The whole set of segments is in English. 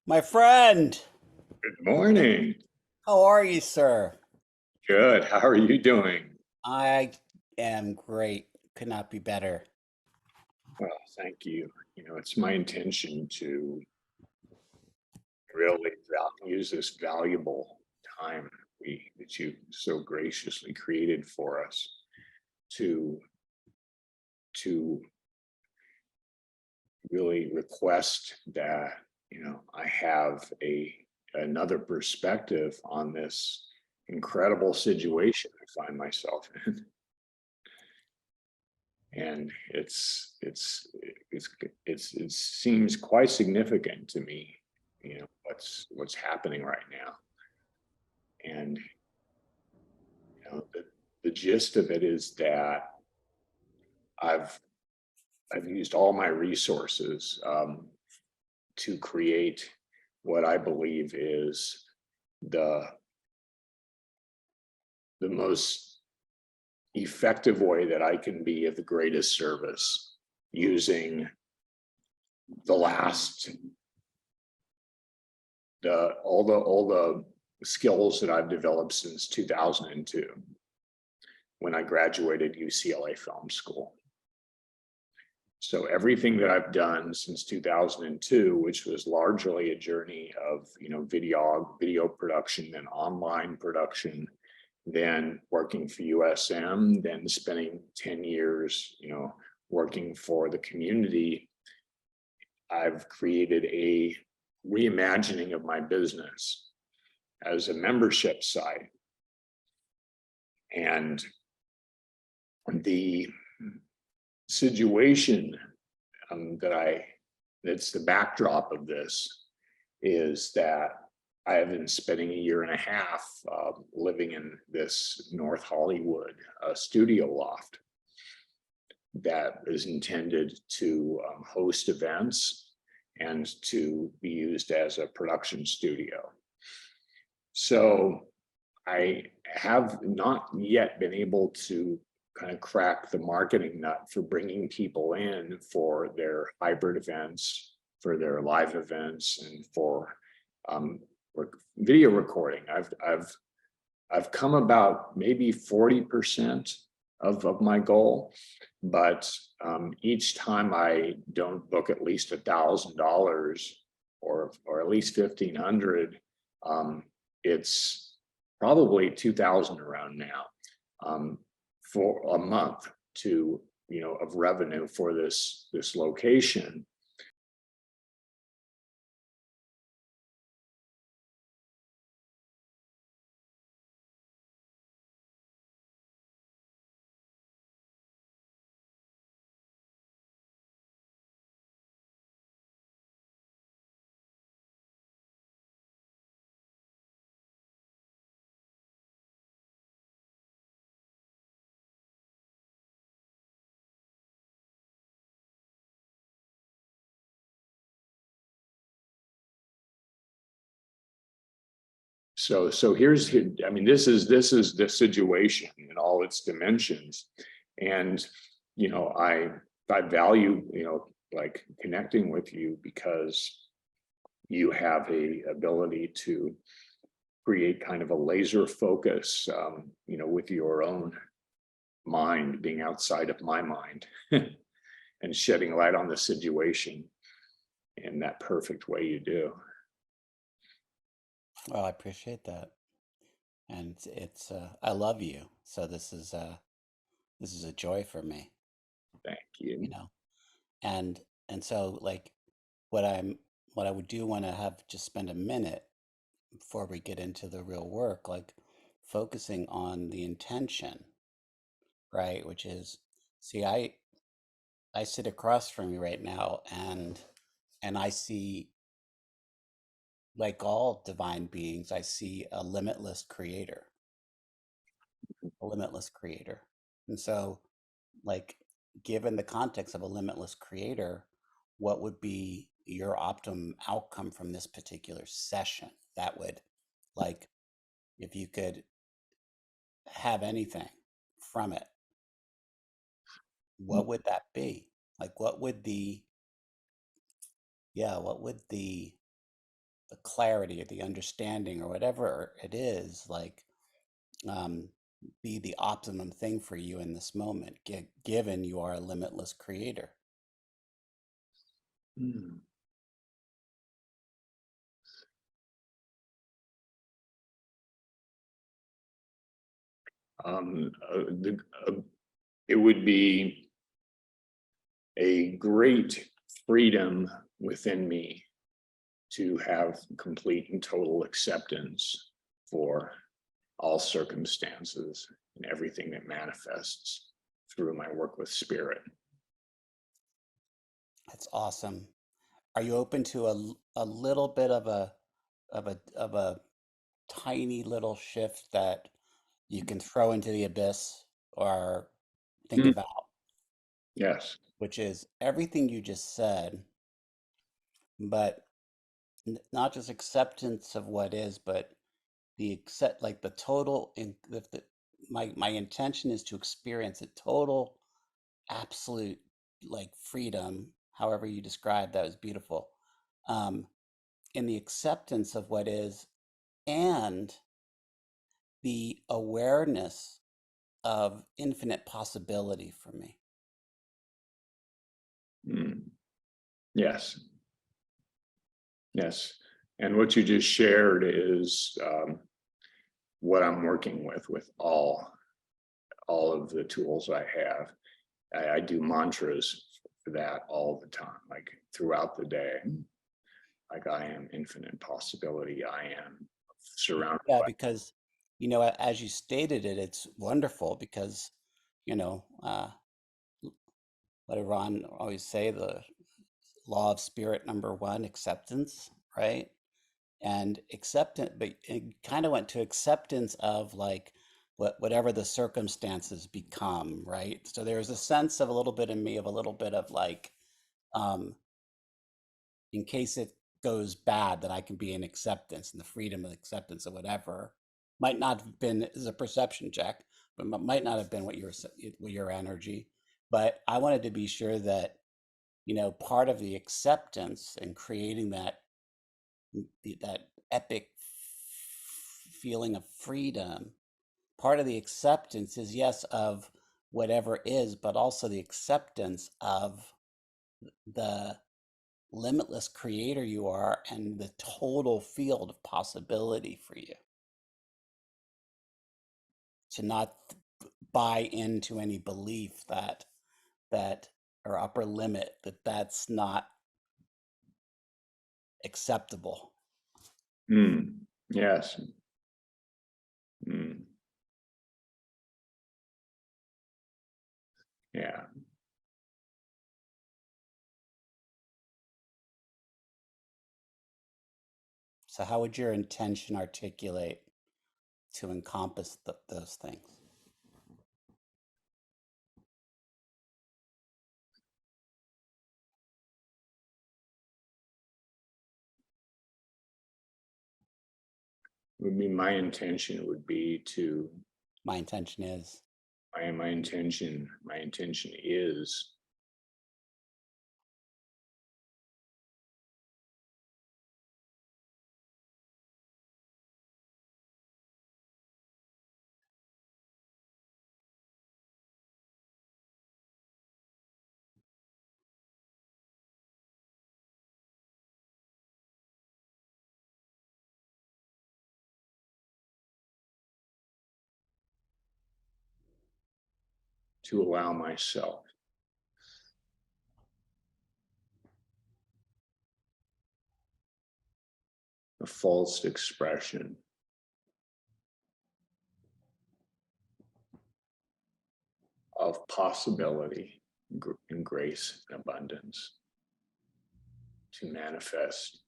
My friend, Good morning. how are you, sir? Good. How are you doing? I am great. Could not be better. Well, thank you. It's my intention to really use this valuable time that you so graciously created for us to to really request that I have a another perspective on this incredible situation I find myself in. And it seems quite significant to me, what's happening right now. And the gist of it is that I've I've used all my resources to create what I believe is the the most effective way that I can be of the greatest service using the last all the skills that I've developed since 2002 when I graduated UCLA Film School. So everything that I've done since 2002, which was largely a journey of video production and online production, then working for USM, then spending 10 years, working for the community, I've created a reimagining of my business as a membership site. And the situation that's the backdrop of this is that I have been spending a year and a half living in this North Hollywood studio loft that is intended to host events and to be used as a production studio. So I have not yet been able to kind of crack the marketing nut for bringing people in for their hybrid events, for their live events, and for um, video recording. I've come about maybe 40% of my goal, but each time I don't book at least $1,000 or at least 1,500, it's probably 2,000 around now for a month to of revenue for this location. So here's, I mean, this is the situation in all its dimensions. And I value, like connecting with you because you have a ability to create kind of a laser focus, with your own mind, being outside of my mind and shedding light on the situation in that perfect way you do. Well, I appreciate that. And I love you. So this is a joy for me, Thank you you. know. And and so like what I'm what I would do want to have just spend a minute before we get into the real work, like focusing on the intention, right? Which is, see, I sit across from you right now and I see, like all divine beings, I see a limitless creator. And so, like, given the context of a limitless creator, what would be your optimum outcome from this particular session that would, like, if you could have anything from it, what would that be? Like, what would the, yeah, what would the the clarity or the understanding or whatever it is, like, um, be the optimum thing for you in this moment, given you are a limitless creator. Mm. Um, uh, the, uh, it would be a great freedom within me to have complete and total acceptance for all circumstances and everything that manifests through my work with spirit. That's awesome. Are you open to a little bit of a tiny little shift that you can throw into the abyss or think Mm. about, Yes. which is everything you just said, but not just acceptance of what is, but the accept like the total in my intention is to experience a total absolute like freedom, however you describe that was beautiful. Um, in the acceptance of what is and the awareness of infinite possibility for me. Mm. Yes. Yes. And what you just shared is what I'm working with all of the tools I have. I do mantras for that all the time, like throughout the day. Like I am infinite possibility. I am surrounded Yeah, by. because as you stated it, it's wonderful because you know what did Ron always say? The law of spirit number one, acceptance, right? And acceptance, but it kind of went to acceptance of like whatever the circumstances become, right? So there's a sense of a little bit in me of a little bit of like, um, in case it goes bad, that I can be in acceptance and the freedom of acceptance of whatever. Might not have been is a perception check, but might not have been what your energy. But I wanted to be sure that part of the acceptance and creating that epic feeling of freedom, part of the acceptance is yes of whatever is, but also the acceptance of the limitless creator you are and the total field of possibility for you, to not buy into any belief that or upper limit that's not acceptable. Mm. Yes. Mm. Yeah. So how would your intention articulate to encompass those things? Would be my intention would be to My intention is my intention is to allow myself the fullest expression of possibility and grace and abundance to manifest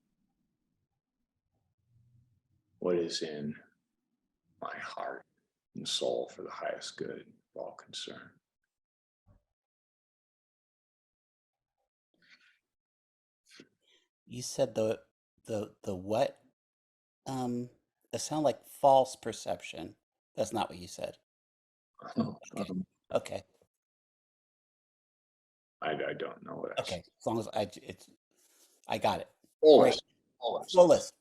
what is in my heart and soul for the highest good of all concerned. you said the what um it sounded like false perception. That's not what you said. Okay. Um, Okay. I don't know what I said. Okay. As long as I got it. Great. Fullest. fullest.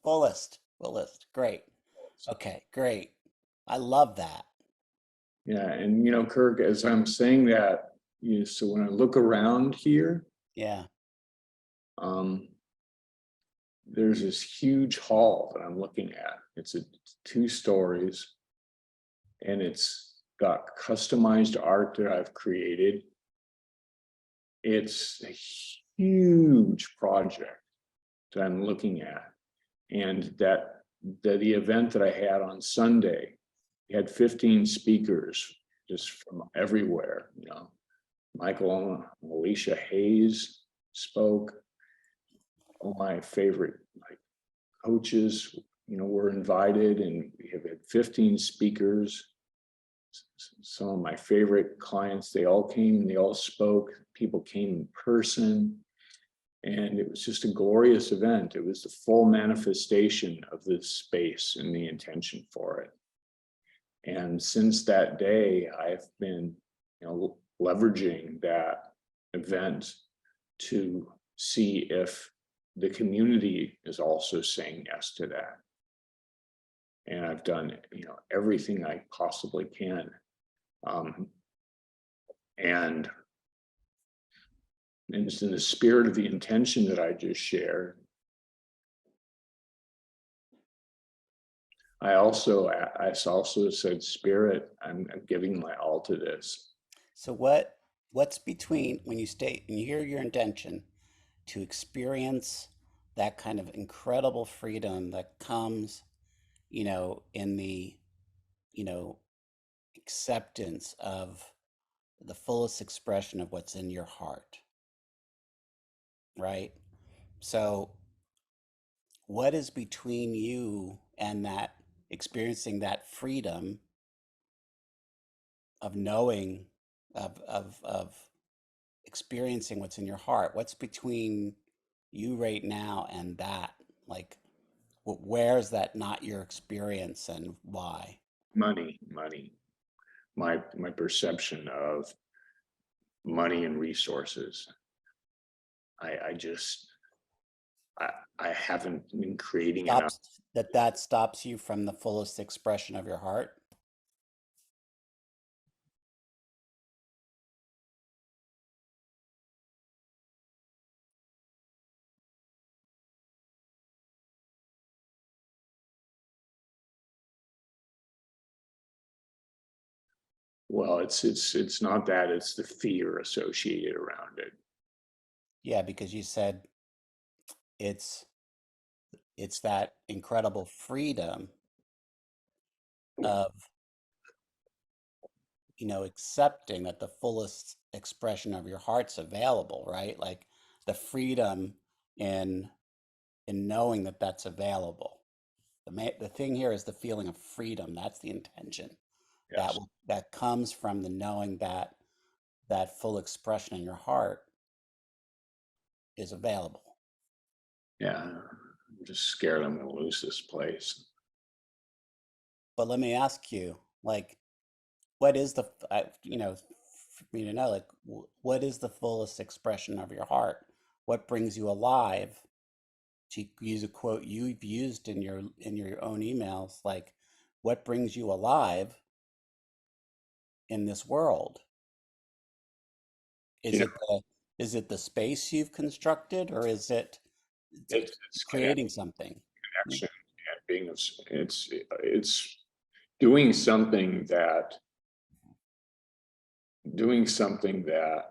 Fullest. Great. Okay, great. I love that. Yeah, and Kirk, as I'm saying that, so when I look around here, Yeah. um, there's this huge hall that I'm looking at. It's 2 stories, and it's got customized art that I've created. It's a huge project that I'm looking at, and the event that I had on Sunday had 15 speakers just from everywhere. Michael and Alicia Hayes spoke. All my favorite coaches, were invited, and we have had 15 speakers. Some of my favorite clients, they all came, they all spoke. People came in person, and it was just a glorious event. It was the full manifestation of this space and the intention for it. And since that day, I've been, leveraging that event to see if the community is also saying yes to that. And I've done, everything I possibly can. Um, and it's in the spirit of the intention that I just shared. I also said, Spirit, I'm giving my all to this. So what's between when you hear your intention to experience that kind of incredible freedom that comes, in the, you know, acceptance of the fullest expression of what's in your heart, right? So what is between you and that experiencing that freedom of knowing of experiencing what's in your heart? What's between you right now and that? Like, where's that not your experience and why? Money, my perception of money and resources. I just I, I haven't been creating enough. That stops you from the fullest expression of your heart? Well, it's not that, it's the fear associated around it. Yeah, because you said it's it's that incredible freedom of, accepting that the fullest expression of your heart's available, right? Like the freedom in knowing that that's available. The thing here is the feeling of freedom. That's the intention. Yes. That comes from the knowing that that full expression in your heart is available. Yeah. I'm just scared I'm going to lose this place. But let me ask you, like, what is for me to know, like, what is the fullest expression of your heart? What brings you alive? To use a quote you've used in your own emails, like, what brings you alive in this world? You Is know, it the space you've constructed, or is it it's creating something? connection and being it's doing something that doing something that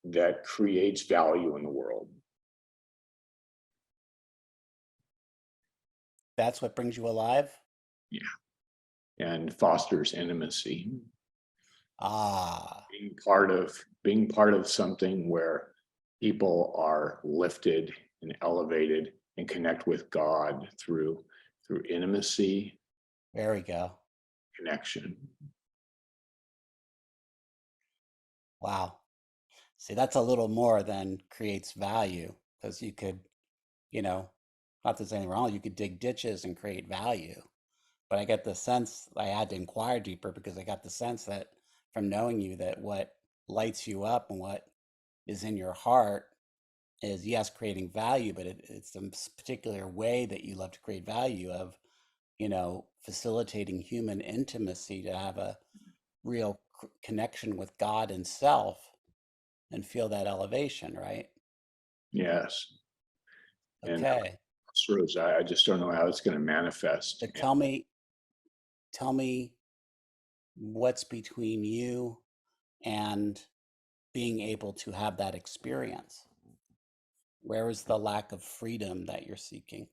that creates value in the world. That's what brings you alive? Yeah. And fosters intimacy. Ah, Being part of something where people are lifted and elevated and connect with God through intimacy, there we go. connection. Wow. See, that's a little more than creates value, because you could, you know, not that there's anything wrong, you could dig ditches and create value. But I get the sense I had to inquire deeper because I got the sense that from knowing you that what lights you up and what is in your heart is yes, creating value, but it's a particular way that you love to create value of, facilitating human intimacy to have a real connection with God and self and feel that elevation, right? Yes. And Okay. crossroads, I just don't know how it's going to manifest. But tell me what's between you and being able to have that experience. Where is the lack of freedom that you're seeking?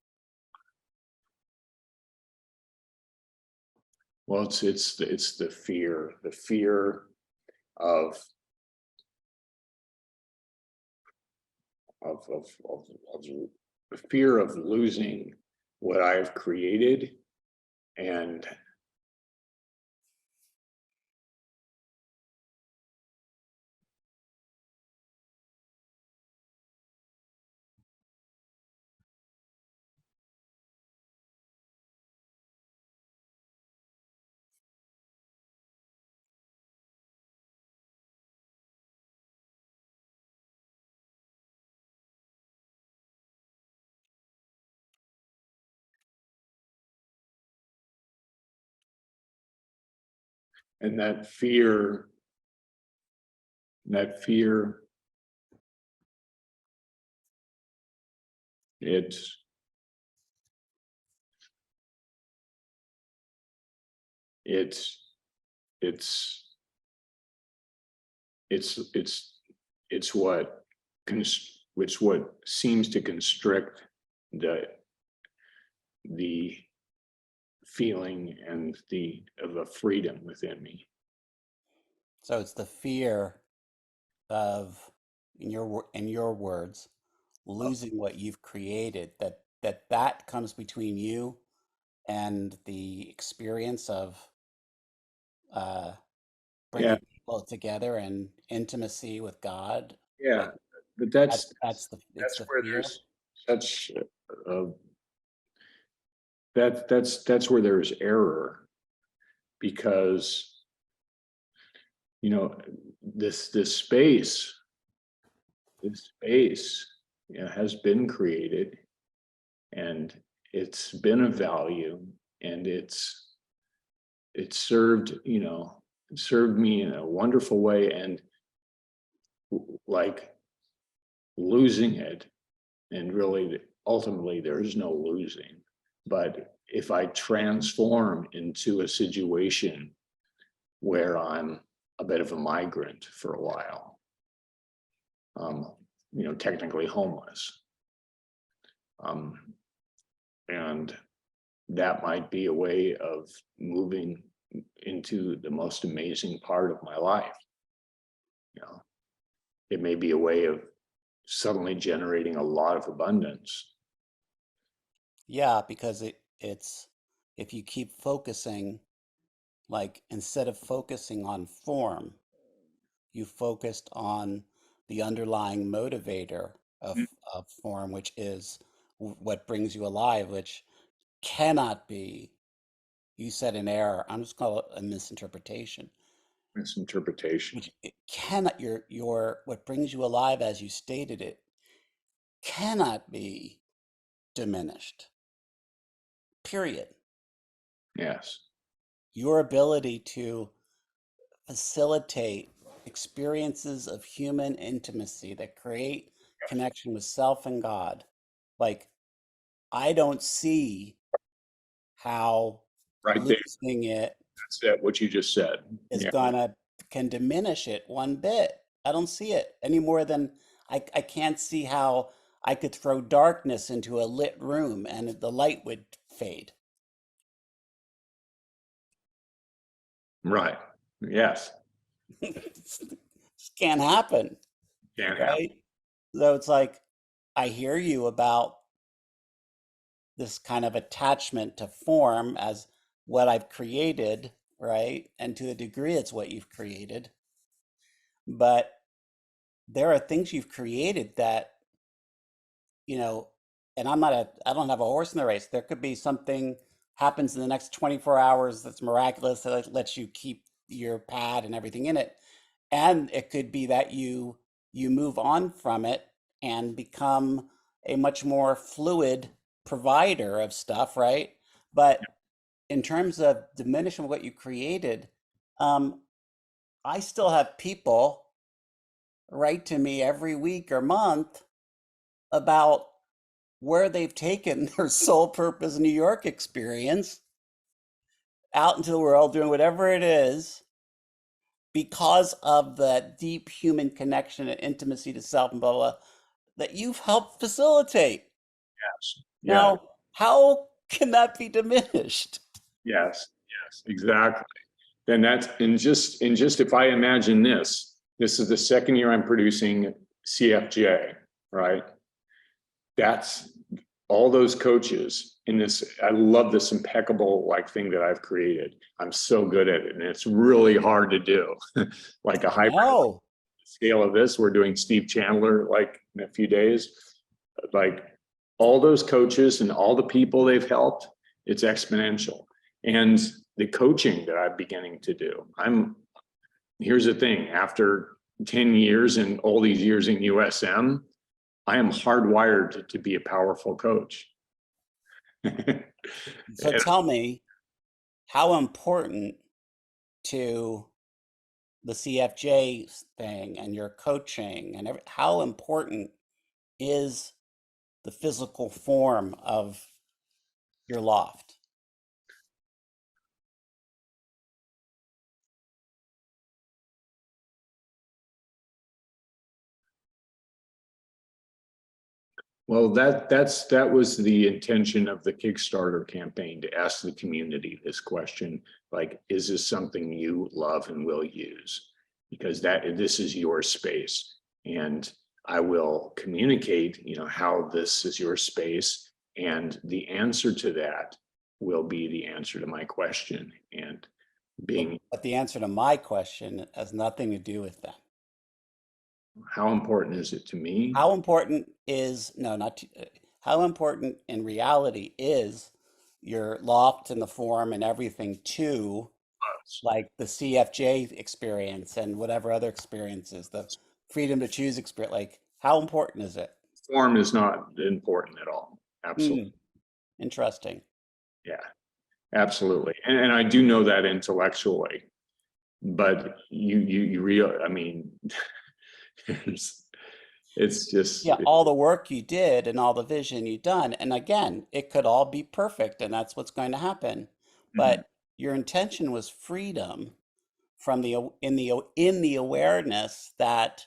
Well, it's the fear of of the fear of losing what I've created, and and that fear, it's it's it's it's it's what it's what seems to constrict the feeling and the of the freedom within me. So it's the fear of, in your words, losing what you've created, that comes between you and the experience of uh, Yeah, bringing people together and intimacy with God. yeah, Like but it's that's the where fear. there's such that's where there's error, because you know this space has been created, and it's been of value, and it's served me in a wonderful way, and like losing it, and really ultimately there is no losing, but if I transform into a situation where I'm a bit of a migrant for a while, um, technically homeless, um, and that might be a way of moving into the most amazing part of my life. You know, it may be a way of suddenly generating a lot of abundance. Yeah, because it's if you keep focusing, like instead of focusing on form, you focused on the underlying motivator of, Mm. of form, which is what brings you alive, which cannot be, you said an error, I'm just calling it a misinterpretation, Misinterpretation. which it cannot, what brings you alive as you stated it, cannot be diminished, period. Yes. Your ability to facilitate experiences of human intimacy that create connection with self and God. Like, I don't see how Right there. losing it That's it. What you just said. is Yeah. gonna can diminish it one bit. I don't see it any more than I can't see how I could throw darkness into a lit room and the light would fade. Right. Yes. Just can't happen, Can't happen. right? So it's like I hear you about this kind of attachment to form as what I've created, right? And to a degree, it's what you've created. But there are things you've created that, you know, and I don't have a horse in the race. There could be something happens in the next 24 hours that's miraculous that lets you keep your pad and everything in it. And it could be that you you move on from it and become a much more fluid provider of stuff, right? But in terms of diminishing what you created, um, I still have people write to me every week or month about where they've taken their sole purpose New York experience out into the world doing whatever it is because of the deep human connection and intimacy to self and blah, blah, blah that you've helped facilitate. Yes. Yeah. Now, how can that be diminished? Yes. Yes. Exactly. Then that's and just if I imagine this is the second year I'm producing CFJ, right? That's all those coaches in this. I love this impeccable like thing that I've created. I'm so good at it, and it's really hard to do. Like a I hybrid know. scale of this, we're doing Steve Chandler like in a few days. Like all those coaches and all the people they've helped, it's exponential. And the coaching that I'm beginning to do, here's the thing, after 10 years and all these years in USM, I am hardwired to be a powerful coach. And So tell me, how important to the CFJ thing and your coaching and how important is the physical form of your loft? well, that was the intention of the Kickstarter campaign, to ask the community this question, like, is this something you love and will use? Because this is your space. And I will communicate, how this is your space. And the answer to that will be the answer to my question. And But, being, but the answer to my question has nothing to do with that. how important is it to me? How important is, no, not to, how important in reality is your loft and the form and everything to like the CFJ experience and whatever other experiences, the freedom to choose experience, like how important is it? Form is not important at all. Absolutely. Hmm, interesting. Yeah. Absolutely. And I do know that intellectually, but you real, I mean, it's just, Yeah, all the work you did and all the vision you done, and again, it could all be perfect, and that's what's going to happen. mhm, But your intention was freedom from in the awareness that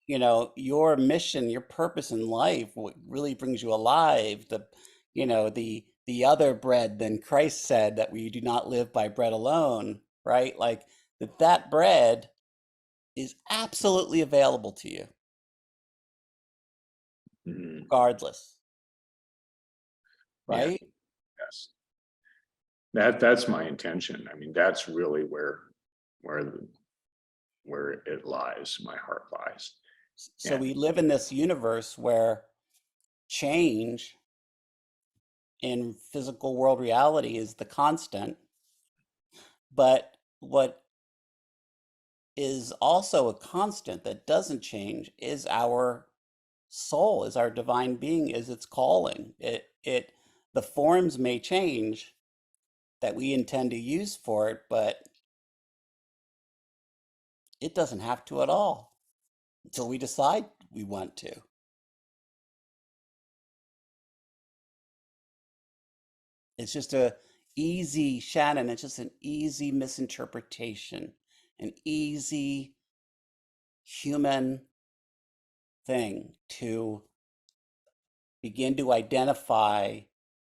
your mission, your purpose in life, what really brings you alive, the other bread than Christ said that we do not live by bread alone, right? Like that bread is absolutely available to you mhm, regardless, yeah, right? yes. That's my intention. I mean, that's really where the, where it lies, my heart lies. So And we live in this universe where change in physical world reality is the constant, but what is also a constant that doesn't change is our soul, is our divine being, is its calling. The forms may change that we intend to use for it, but it doesn't have to at all until we decide we want to. It's just a easy, Shannon, it's just an easy misinterpretation, an easy human thing to begin to identify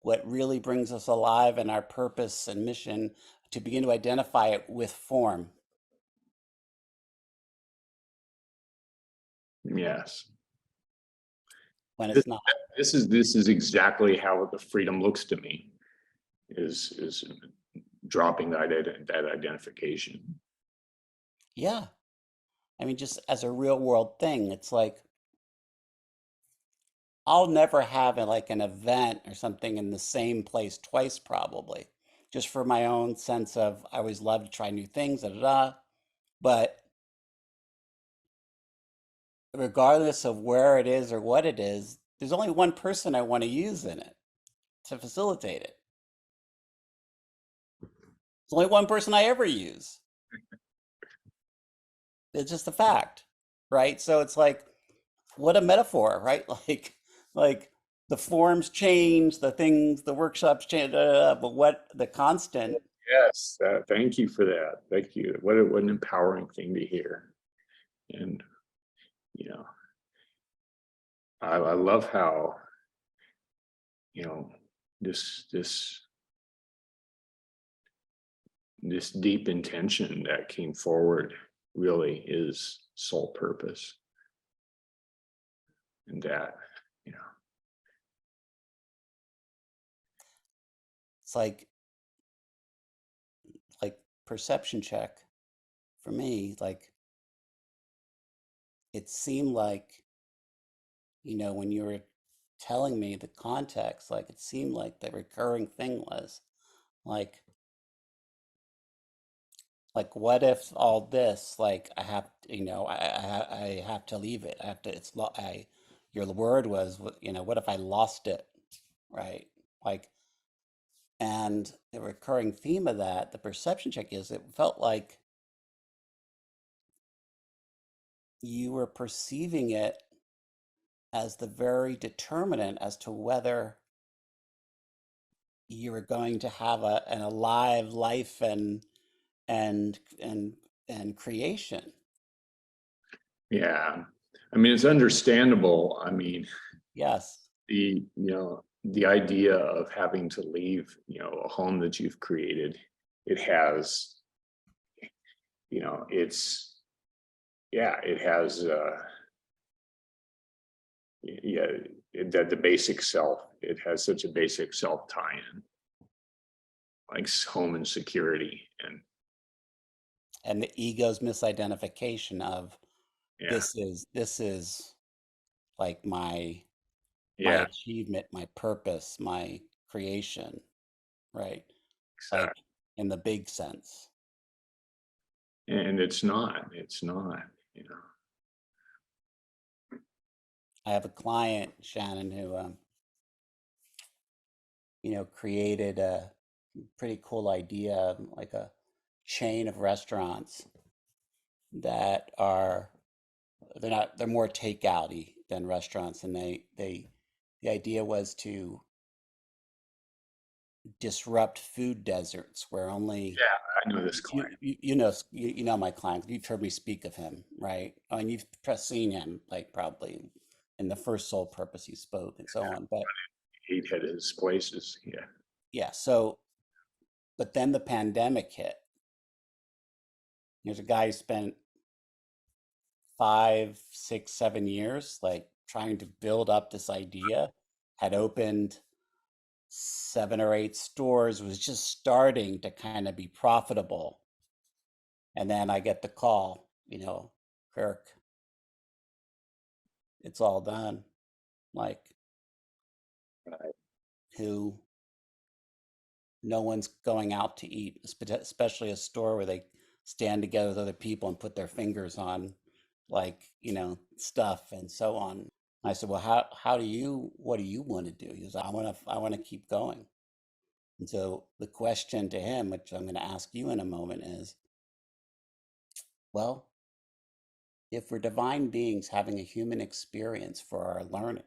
what really brings us alive and our purpose and mission, to begin to identify it with form yes, when this, it's not. this is exactly how the freedom looks to me, is dropping that identification. Yeah. I mean, just as a real world thing, it's like I'll never have like an event or something in the same place twice, probably, just for my own sense of I always love to try new things, da da da. But regardless of where it is or what it is, there's only one person I want to use in it to facilitate it. There's only one person I ever use. It's just a fact, right? So it's like, what a metaphor, right? Like the forms change, the things, the workshops change, but what the constant, Yes, thank you for that. Thank you. What an empowering thing to hear. And you know, I love how, you know, this this this deep intention that came forward really is sole purpose, and that, you know, it's like perception check for me. Like it seemed like, when you were telling me the context, like it seemed like the recurring thing was like, what if all this, like I have, I have to leave it. I have to, your word was, what if I lost it, right? Like, and the recurring theme of that, the perception check is it felt like you were perceiving it as the very determinant as to whether you were going to have an alive life and and and creation. yeah. I mean, it's understandable. I mean, Yes. the idea of having to leave, a home that you've created, it has, it's, yeah, it has, yeah, that the basic self, it has such a basic self tie-in, like home and security. And And the ego's misidentification of yeah, this is like my yeah, achievement, my purpose, my creation, right? Like exactly. in the big sense. And it's not, you know. I have a client, Shannon, who created a pretty cool idea, like a chain of restaurants that are they're more takeouty than restaurants, and the idea was to disrupt food deserts where only Yeah, I know this client. you know my client. You've heard me speak of him, right? And you've seen him like probably in the first sole purpose he spoke and so on. But He had his places. Yeah. yeah, so but then the pandemic hit. There's a guy who spent 5, 6, 7 years like trying to build up this idea, had opened 7 or 8 stores, was just starting to kind of be profitable. And then I get the call, Kirk, it's all done. Like, Right. who, no one's going out to eat, especially a store where they stand together with other people and put their fingers on, like, stuff and so on. I said, well, what do you want to do? He goes, I want to keep going. And so the question to him, which I'm going to ask you in a moment, is, well, if we're divine beings having a human experience for our learning,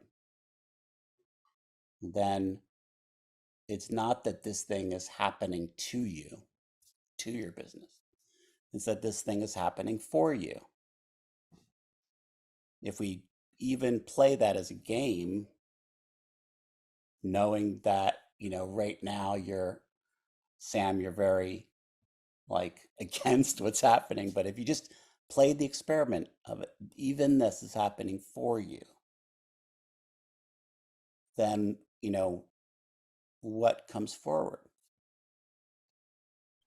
then it's not that this thing is happening to you, to your business. It's that this thing is happening for you. If we even play that as a game, knowing that, right now Sam, you're very like against what's happening, but if you just play the experiment of it, even this is happening for you, then, what comes forward?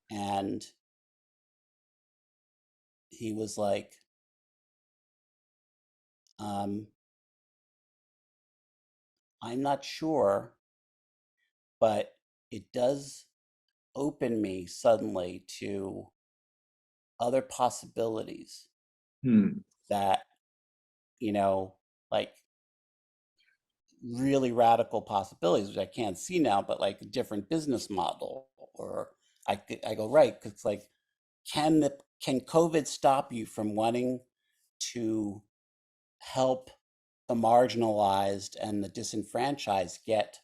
And he was like, um, I'm not sure, but it does open me suddenly to other possibilities Hmm. that you know, like really radical possibilities, which I can't see now, but like a different business model. Or I go, right, because like, can COVID stop you from wanting to help the marginalized and the disenfranchised get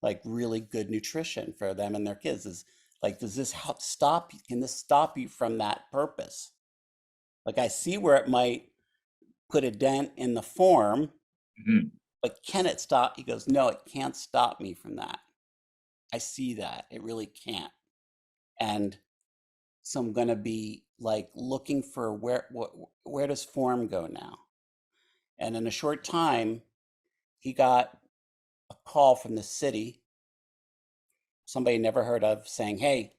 like really good nutrition for them and their kids? Is like, does this help stop? Can this stop you from that purpose? Like, I see where it might put a dent in the form, Mhm. but can it stop? He goes, no, it can't stop me from that. I see that it really can't. And so I'm going to be like looking for where does form go now? And in a short time, he got a call from the city, somebody never heard of, saying, "Hey,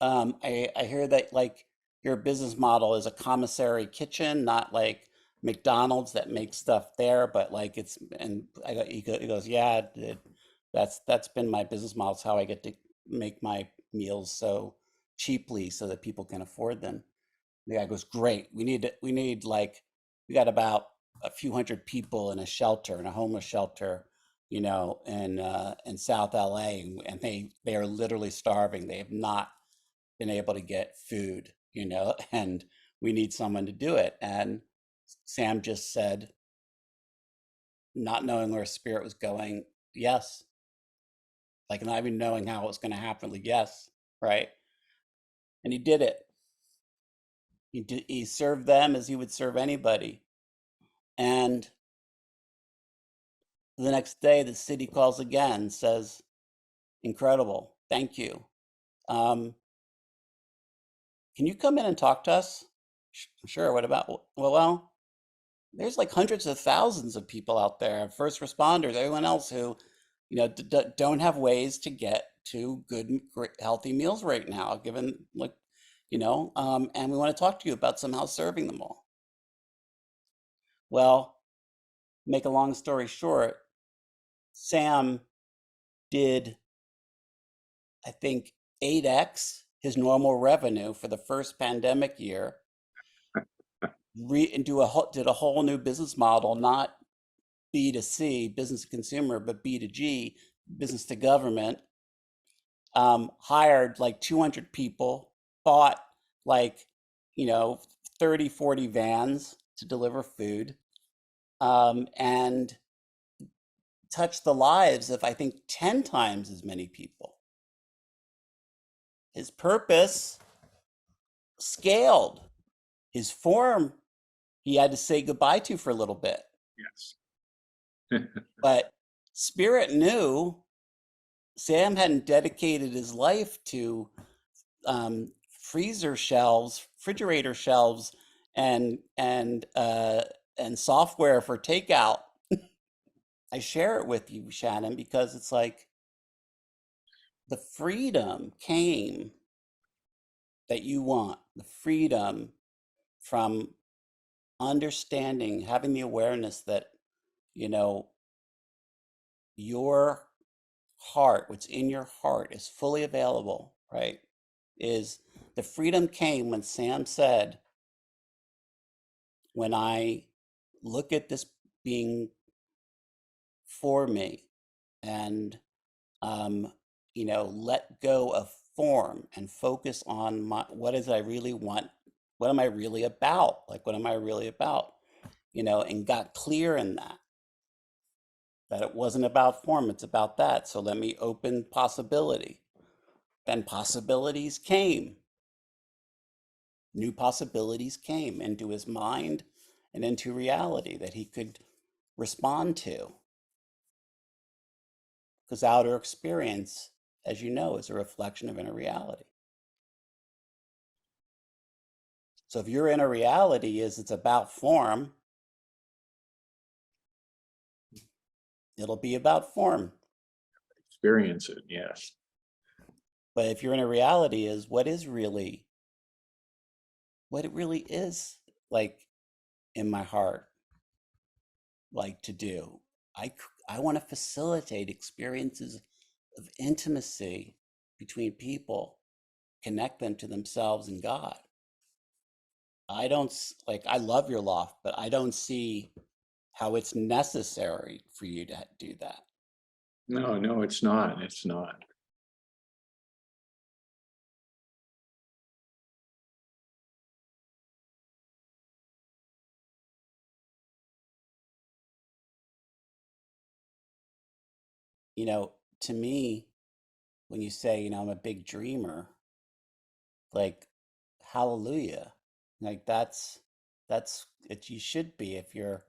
I hear that like your business model is a commissary kitchen, not like McDonald's that makes stuff there, but like it's." And he goes, "Yeah, that's been my business model. It's how I get to make my meals so cheaply so that people can afford them." The guy goes, "Great. We need like we got about a few hundred people in a shelter, in a homeless shelter, in South LA, and they are literally starving. They have not been able to get food, and we need someone to do it." And Sam just said, not knowing where spirit was going, yes, like not even knowing how it was going to happen, like yes, right? And he did it. He served them as he would serve anybody. And the next day, the city calls again, says, "Incredible, thank you. Um, can you come in and talk to us?" Sure. What about? Well, there's like hundreds of thousands of people out there, first responders, everyone else who, don't have ways to get to good, great, healthy meals right now, given like, and we want to talk to you about somehow serving them all. Well, make a long story short, Sam did, I think, 8x his normal revenue for the first pandemic year, and did a whole new business model, not B2C, business to consumer, but B2G, business to government. Hired like 200 people, bought like, you know, 30, 40 vans to deliver food, and touched the lives of, I think, 10 times as many people. His purpose scaled. His form, he had to say goodbye to for a little bit. Yes. But Spirit knew Sam hadn't dedicated his life to freezer shelves, refrigerator shelves, and software for takeout. I share it with you, Shannon, because it's like the freedom came that you want, the freedom from understanding, having the awareness that, you know, your heart, what's in your heart is fully available, right? Is the freedom came when Sam said, when I look at this being for me and, um, let go of form and focus on what is I really want? What am I really about? Like, what am I really about? And got clear in that it wasn't about form, it's about that. So let me open possibility. Then possibilities came. New possibilities came into his mind and into reality that he could respond to. Because outer experience, as you know, is a reflection of inner reality. So if your inner reality is it's about form, it'll be about form. Experience it. Yes. But if your inner reality is what it really is like in my heart, like to do, I, I want to facilitate experiences of intimacy between people, connect them to themselves and God. I don't like, I love your loft, but I don't see how it's necessary for you to do that. No, no, it's not. It's not. You know, to me, when you say, I'm a big dreamer, like, hallelujah. Like that's it. You should be if you're,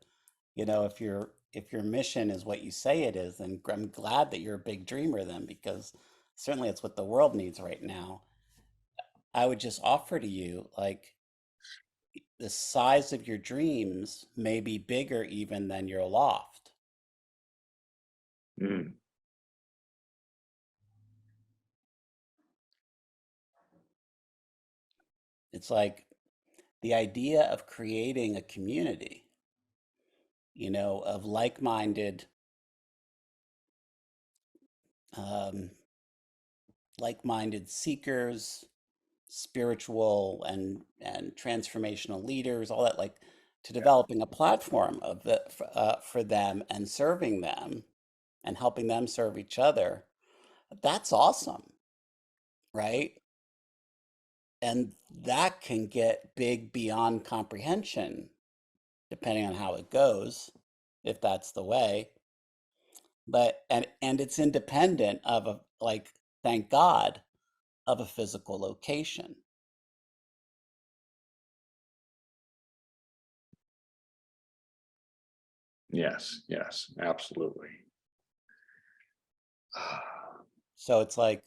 if your mission is what you say it is, then I'm glad that you're a big dreamer then, because certainly it's what the world needs right now. I would just offer to you, like, the size of your dreams may be bigger even than your loft. Mm, It's like the idea of creating a community, of um, like-minded seekers, spiritual and transformational leaders, all that, like, to developing a platform for them and serving them and helping them serve each other. That's awesome, right? And that can get big beyond comprehension, depending on how it goes, if that's the way. But and it's independent of a, like, thank God, of a physical location. yes, yes, absolutely. So it's like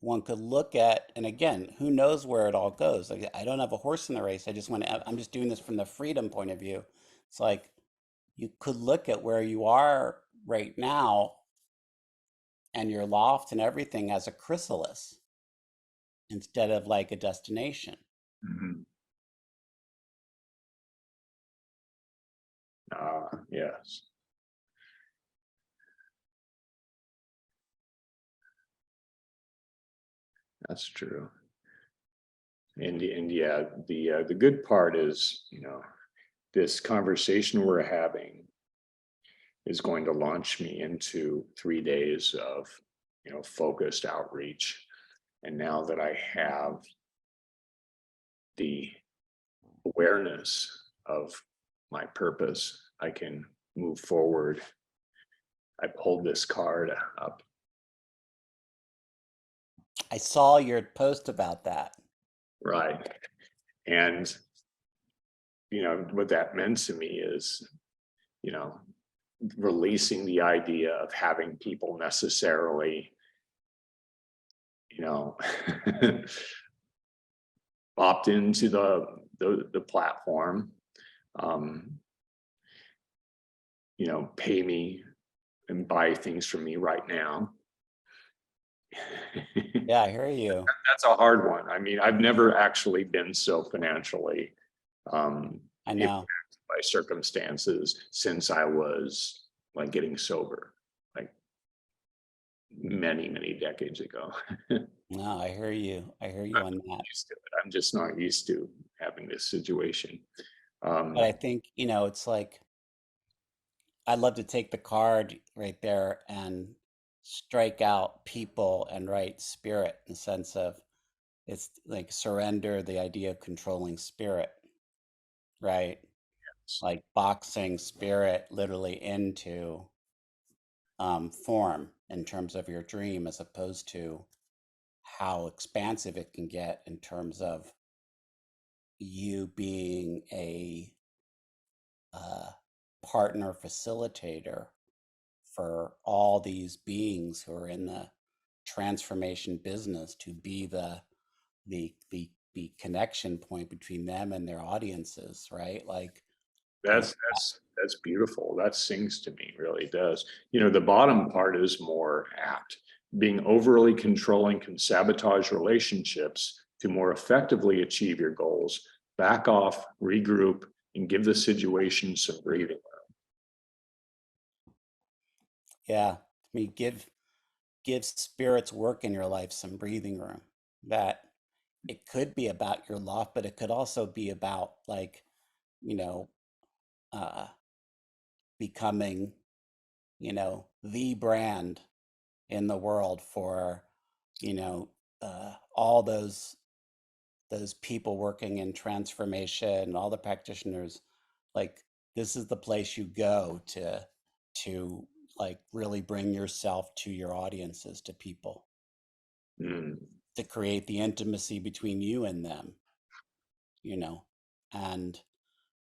one could look at, and again, who knows where it all goes? Like, I don't have a horse in the race. I'm just doing this from the freedom point of view. It's like you could look at where you are right now and your loft and everything as a chrysalis instead of like a destination. Mhm. Yes, that's true. And yeah, the good part is, this conversation we're having is going to launch me into 3 days of, focused outreach. And now that I have the awareness of my purpose, I can move forward. I pulled this card up, I saw your post about that. right? And, what that meant to me is, you know, releasing the idea of having people necessarily, you know, opt into the platform, um, pay me and buy things from me right now. Yeah, I hear you. That's a hard one. I mean, I've never actually been so financially um, I know. impacted by circumstances since I was like getting sober, like many, many decades ago. No, I hear you. I hear you I'm on not that. used to it. I'm just not used to having this situation. But Um, I think, it's like I'd love to take the card right there and strike out people and write spirit, in the sense of it's like surrender the idea of controlling spirit, right? Like boxing spirit literally into form in terms of your dream, as opposed to how expansive it can get in terms of you being a uh, partner facilitator for all these beings who are in the transformation business, to be the connection point between them and their audiences, right? Like, I that's beautiful. That sings to me, really does. The bottom part is more apt. Being overly controlling can sabotage relationships. To more effectively achieve your goals, back off, regroup, and give the situation some breathing. yeah, I mean, give spirits work in your life some breathing room. That it could be about your loft, but it could also be about like, you know, uh, becoming, the brand in the world for, all those people working in transformation, all the practitioners. Like, this is the place you go to like really bring yourself to your audiences, to people, Mm. to create the intimacy between you and them, you know, and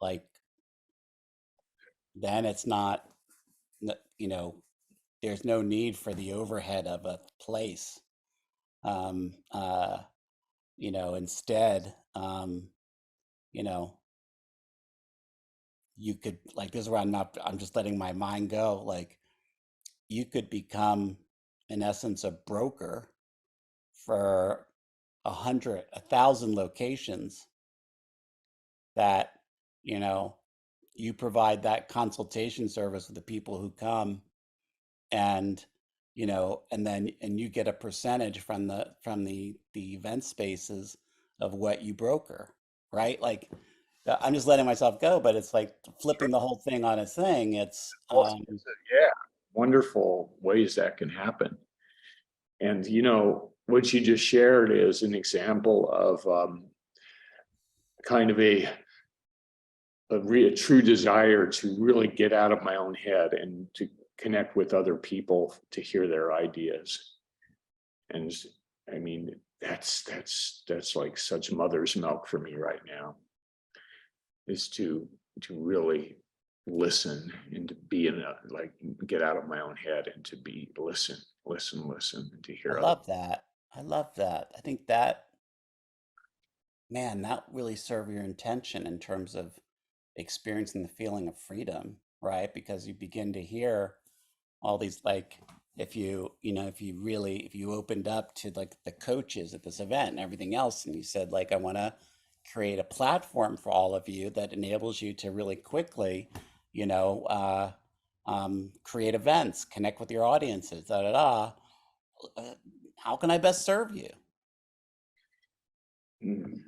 like then it's not, you know, there's no need for the overhead of a place. Um, uh, Instead, you know, you could, like, this is where I'm just letting my mind go. Like, you could become, in essence, a broker for 1,000 locations that, you know, you provide that consultation service with the people who come, and and you get a percentage from the event spaces of what you broker, right? Like, I'm just letting myself go, but it's like flipping the whole thing on its thing. It's Well, yeah, wonderful ways that can happen. And what you just shared is an example of kind of a true desire to really get out of my own head and to connect with other people to hear their ideas. And I mean, that's like such mother's milk for me right now, is to really listen and to be in a, like, get out of my own head and to be listen and to I hear other. love that. I love that. I think that, man, that really serve your intention in terms of experiencing the feeling of freedom, right? Because you begin to hear all these, like, if you opened up to like the coaches at this event and everything else, and you said, like, I want to create a platform for all of you that enables you to really quickly, you know, create events, connect with your audiences, da da da. uh, how can I best serve you? Mm,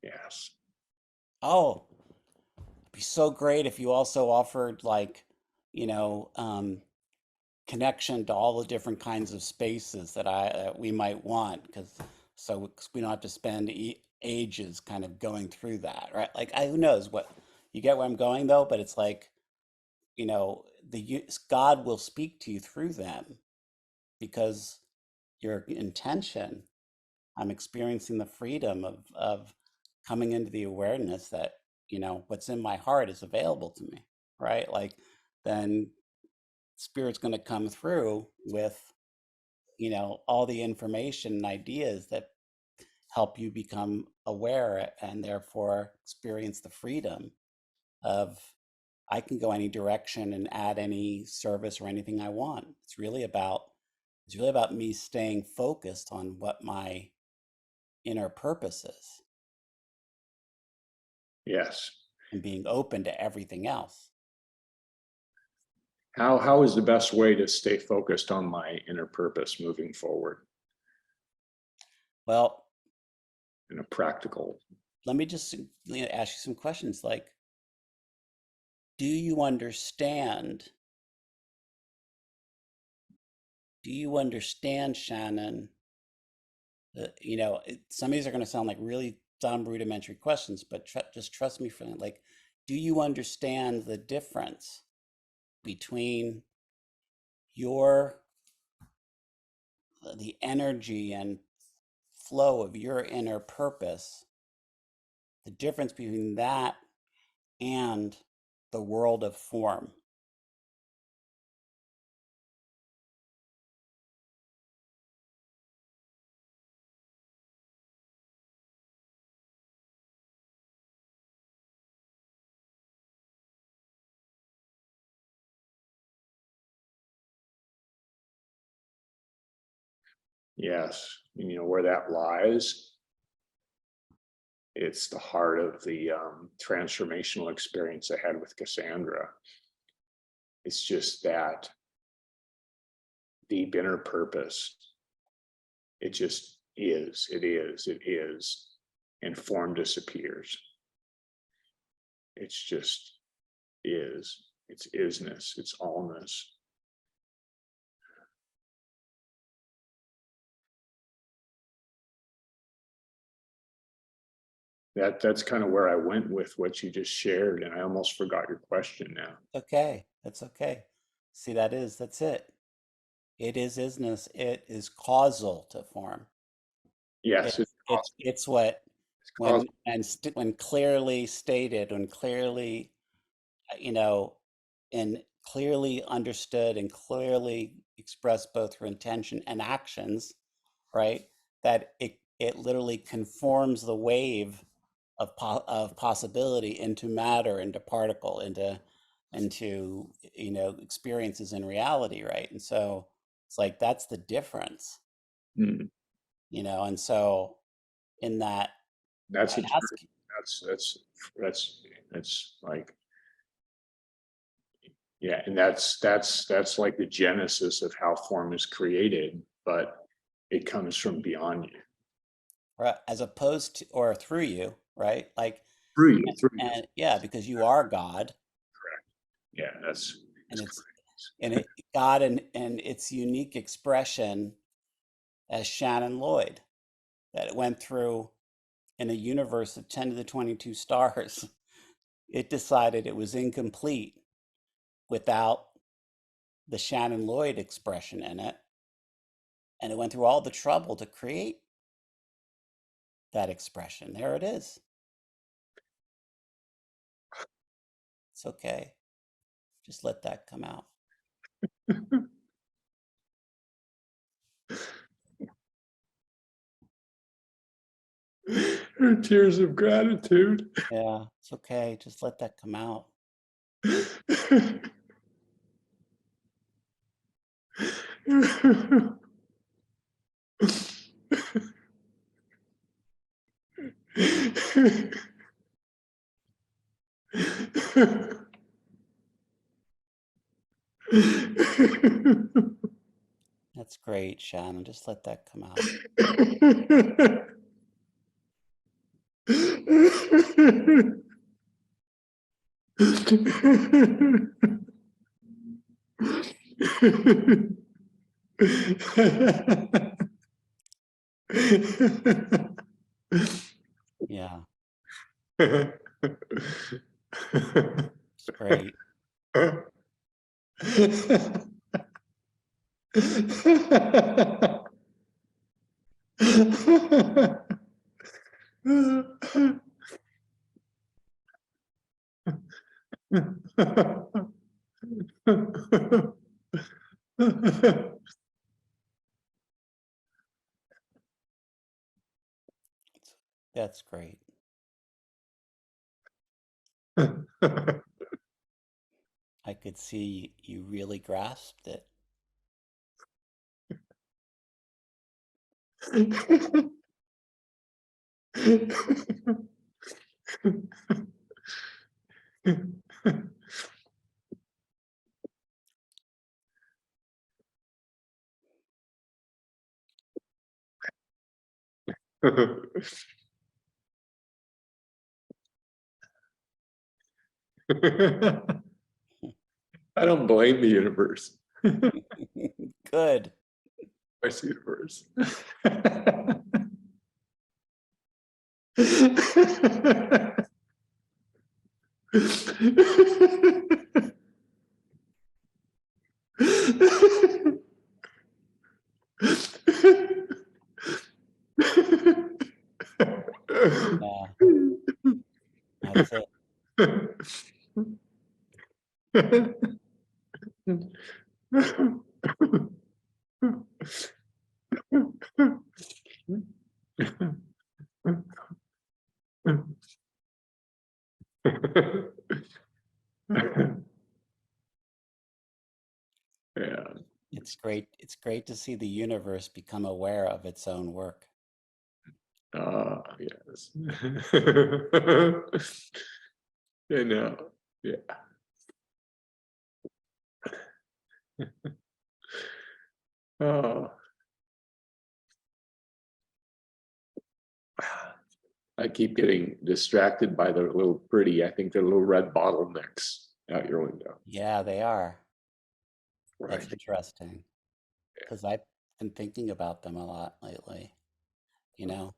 yes. Oh, it'd be so great if you also offered, like, you know, connection to all the different kinds of spaces that we might want, because we don't have to spend ages kind of going through that, right? Like, who knows what, you get where I'm going though, but it's like, God will speak to you through them, because your intention, I'm experiencing the freedom of coming into the awareness that, what's in my heart is available to me, right? Like, then spirit's going to come through with, all the information and ideas that help you become aware and therefore experience the freedom of, I can go any direction and add any service or anything I want. It's really about me staying focused on what my inner purpose is, Yes. and being open to everything else. How is the best way to stay focused on my inner purpose moving forward Well, in a practical? let me just, ask you some questions, like, do you understand Shannon? Some of these are going to sound like really dumb, rudimentary questions, but just trust me for that. Like, do you understand the difference between your the energy and flow of your inner purpose, the difference between that and the world of form? Yes. Where that lies, it's the heart of the transformational experience I had with Cassandra. It's just that deep inner purpose It just is. It is. It is. And form disappears. It's just is. It's isness. It's allness. That's kind of where I went with what you just shared, and I almost forgot your question now. Okay, that's okay. See, that's it. It is isness. It is causal to form. Yes, It's it's what it's causal. when clearly stated, when clearly you know, and clearly understood and clearly expressed both through intention and actions, right? That it literally conforms the wave of possibility into matter, into particle, into experiences in reality, right? And so it's like that's the difference, Mm, and so in that that's I ask, eternity. That's that's like, yeah, and that's like the genesis of how form is created, but it comes from beyond you. right, as opposed to or through you, right? Like, Through you. and yeah, because you are God, Correct. Yeah, and that's it's correct. and it God and its unique expression as Shannon Lloyd, that it went through in a universe of 10 to the 22 stars. It decided it was incomplete without the Shannon Lloyd expression in it, and it went through all the trouble to create that expression. There it is. It's okay. Just let that come out. Tears of gratitude. Yeah, it's okay. Just let that come out. That's great, Shannon. Just let that come out. Yeah, it's great. That's great. I could see you really grasped it. I don't blame the universe. Good. Where's the universe? Yeah, that's it. Yeah. It's great. It's great to see the universe become aware of its own work. Yes. I know. Yeah. Oh. I keep getting distracted by the little pretty, I think they're little red bottlenecks out your window. Yeah, they are. That's Right. interesting because I've been thinking about them a lot lately, you know,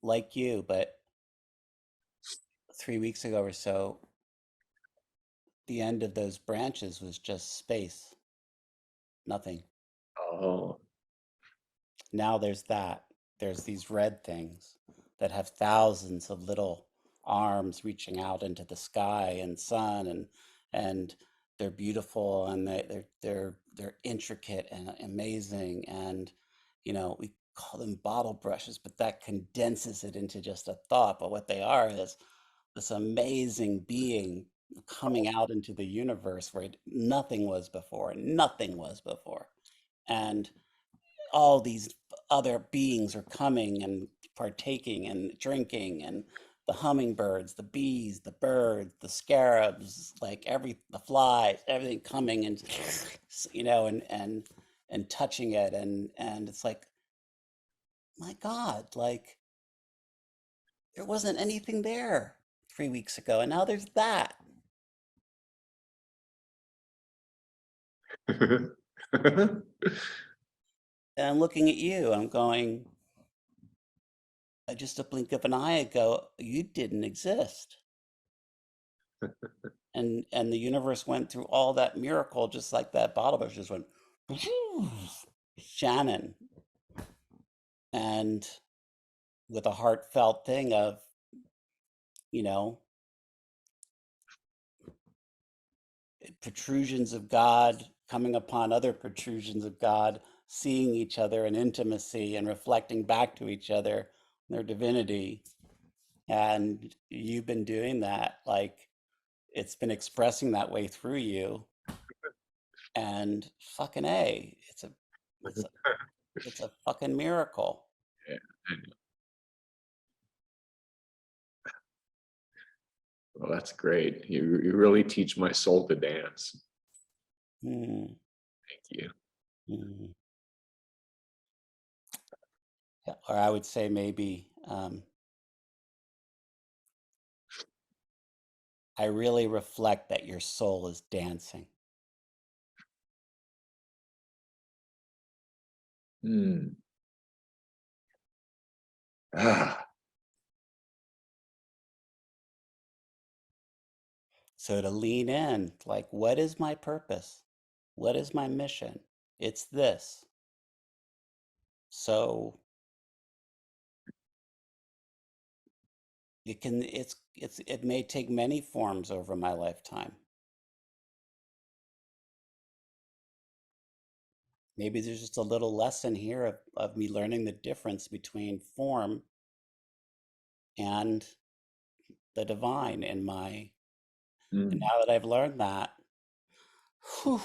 like you, but 3 weeks ago or so, the end of those branches was just space, nothing. Oh, Now there's that. There's these red things that have thousands of little arms reaching out into the sky and sun, and they're beautiful, and they're intricate and amazing, and we call them bottle brushes, but that condenses it into just a thought. But what they are is this amazing being coming out into the universe where nothing was before. And all these other beings are coming and partaking and drinking, and the hummingbirds, the bees, the birds, the scarabs, like the flies, everything coming and and touching it, and it's like, my God, like there wasn't anything there 3 weeks ago, and now there's that. And I'm looking at you, I'm going, just a blink of an eye ago, you didn't exist. And the universe went through all that miracle just like that bottle brush just went Shannon, and with a heartfelt thing of, you know protrusions of God coming upon other protrusions of God, seeing each other in intimacy and reflecting back to each other their divinity. And you've been doing that, like it's been expressing that way through you. And fucking A, it's a it's a fucking miracle. Yeah, I know. Well, that's great. You really teach my soul to dance. Hmm. Thank you. Hmm. Yeah, or I would say maybe, I really reflect that your soul is dancing. Hmm. Ah, So to lean in, like, what is my purpose? What is my mission? It's this. So it may take many forms over my lifetime. Maybe there's just a little lesson here of me learning the difference between form and the divine in my, and hmm. now that I've learned that, whew,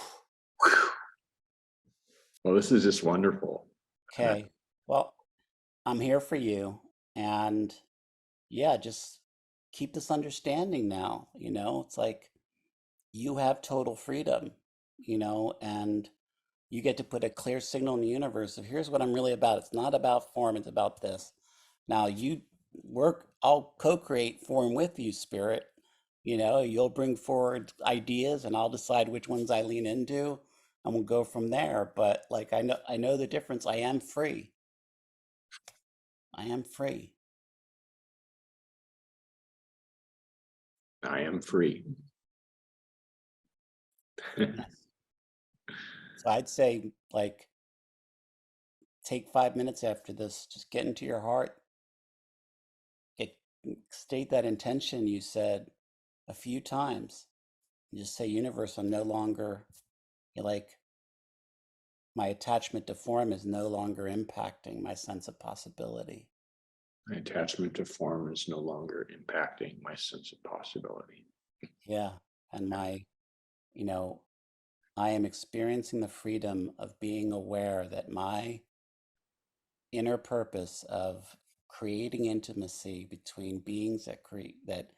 Well, this is just wonderful. Uh, okay, well, I'm here for you. And yeah, just keep this understanding now. It's like you have total freedom, and you get to put a clear signal in the universe of, here's what I'm really about. It's not about form, it's about this. Now I'll co-create form with you, spirit. You'll bring forward ideas and I'll decide which ones I lean into, and we'll go from there. But like, I know the difference. I am free. I am free. I am free. Yes. So I'd say, like, take 5 minutes after this, just get into your heart, get state that intention you said a few times. And just say, universe, I'm no longer, like, my attachment to form is no longer impacting my sense of possibility. My attachment to form is no longer impacting my sense of possibility. Yeah. And you know, I am experiencing the freedom of being aware that my inner purpose of creating intimacy between beings that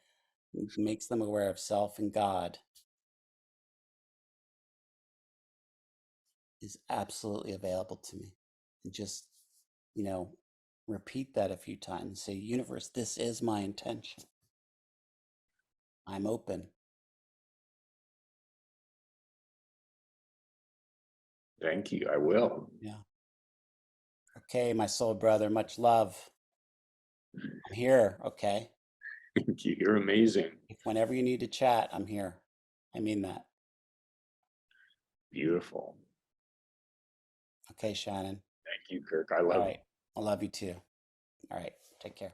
makes them aware of self and God is absolutely available to me. And just, you know, Repeat that a few times. Say, universe, this is my intention. I'm open. Thank you. I will. Yeah. Okay, my soul brother, much love. I'm here. Okay. Thank you. You're amazing. If whenever you need to chat, I'm here. I mean that. Beautiful. Okay, Shannon. Thank you, Kirk. I All love you. right. I love you too. All right. Take care.